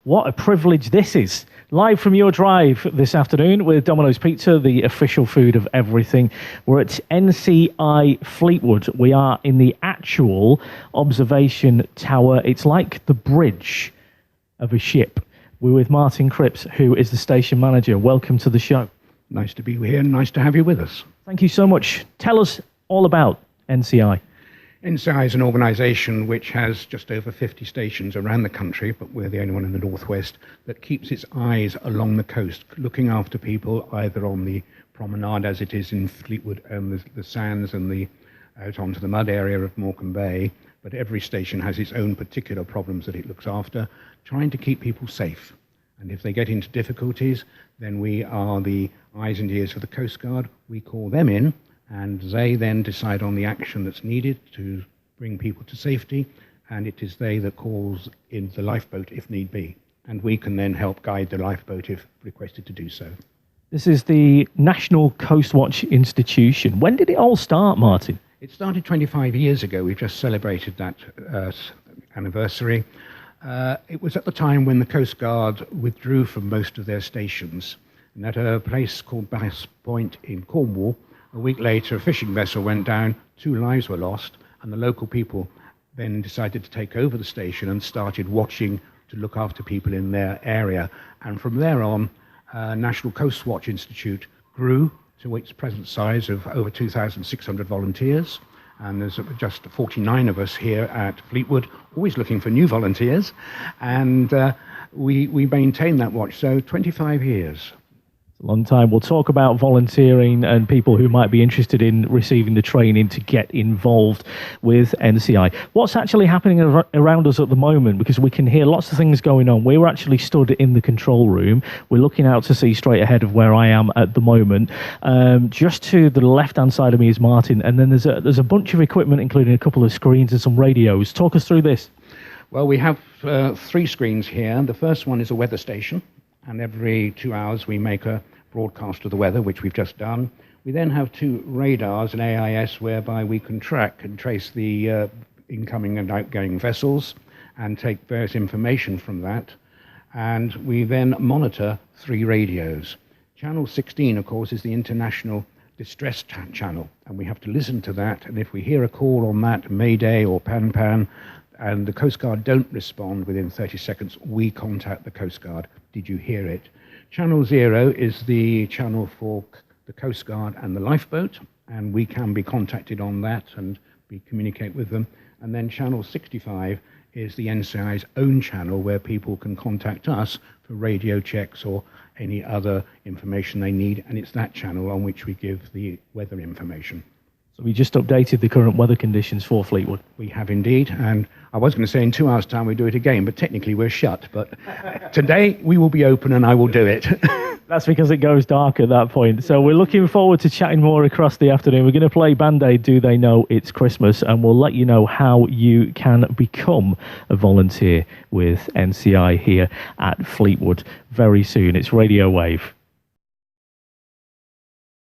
What a privilege this is. Live from your drive this afternoon with Domino's Pizza, the official food of everything. We're at NCI Fleetwood. We are in the actual observation tower. It's like the bridge of a ship. We're with Martin Cripps, who is the station manager. Welcome to the show. Nice to be here. Nice to have you with us. Thank you so much. Tell us all about NCI. NCI is an organisation which has just over 50 stations around the country, but we're the only one in the northwest that keeps its eyes along the coast, looking after people either on the promenade as it is in Fleetwood and the sands and out onto the mud area of Morecambe Bay. But every station has its own particular problems that it looks after, trying to keep people safe. And if they get into difficulties, then we are the eyes and ears for the Coast Guard. We call them in, and they then decide on the action that's needed to bring people to safety, and it is they that calls in the lifeboat if need be. And we can then help guide the lifeboat if requested to do so. This is the National Coast Watch Institution. When did it all start, Martin? It started 25 years ago. We've just celebrated that anniversary. It was at the time when the Coast Guard withdrew from most of their stations. And at a place called Bass Point in Cornwall, a week later, a fishing vessel went down, 2 lives were lost, and the local people then decided to take over the station and started watching to look after people in their area. And from there on, National Coast Watch Institute grew to its present size of over 2,600 volunteers. And there's just 49 of us here at Fleetwood, always looking for new volunteers. And we maintain that watch, so 25 years. A long time. We'll talk about volunteering and people who might be interested in receiving the training to get involved with NCI. What's actually happening around us at the moment? Because we can hear lots of things going on. We were actually stood in the control room. We're looking out to see straight ahead of where I am at the moment. Just to the left-hand side of me is Martin, and then there's a bunch of equipment, including a couple of screens and some radios. Talk us through this. Well, we have 3 screens here. The first one is a weather station. And every 2 hours we make a broadcast of the weather, which we've just done. We then have 2 radars, an AIS, whereby we can track and trace the incoming and outgoing vessels and take various information from that. And we then monitor 3 radios. Channel 16, of course, is the international distress channel, and we have to listen to that. And if we hear a call on that, Mayday or Pan, and the Coast Guard don't respond within 30 seconds, we contact the Coast Guard. Did you hear it? Channel 0 is the channel for the Coast Guard and the lifeboat, and we can be contacted on that and communicate with them. And then channel 65 is the NCI's own channel where people can contact us for radio checks or any other information they need, and it's that channel on which we give the weather information. So we just updated the current weather conditions for Fleetwood. We have indeed, and I was going to say in 2 hours' time we do it again, but technically we're shut. But today we will be open and I will do it. That's because it goes dark at that point. So we're looking forward to chatting more across the afternoon. We're going to play Band-Aid, Do They Know It's Christmas, and we'll let you know how you can become a volunteer with NCI here at Fleetwood very soon. It's Radio Wave.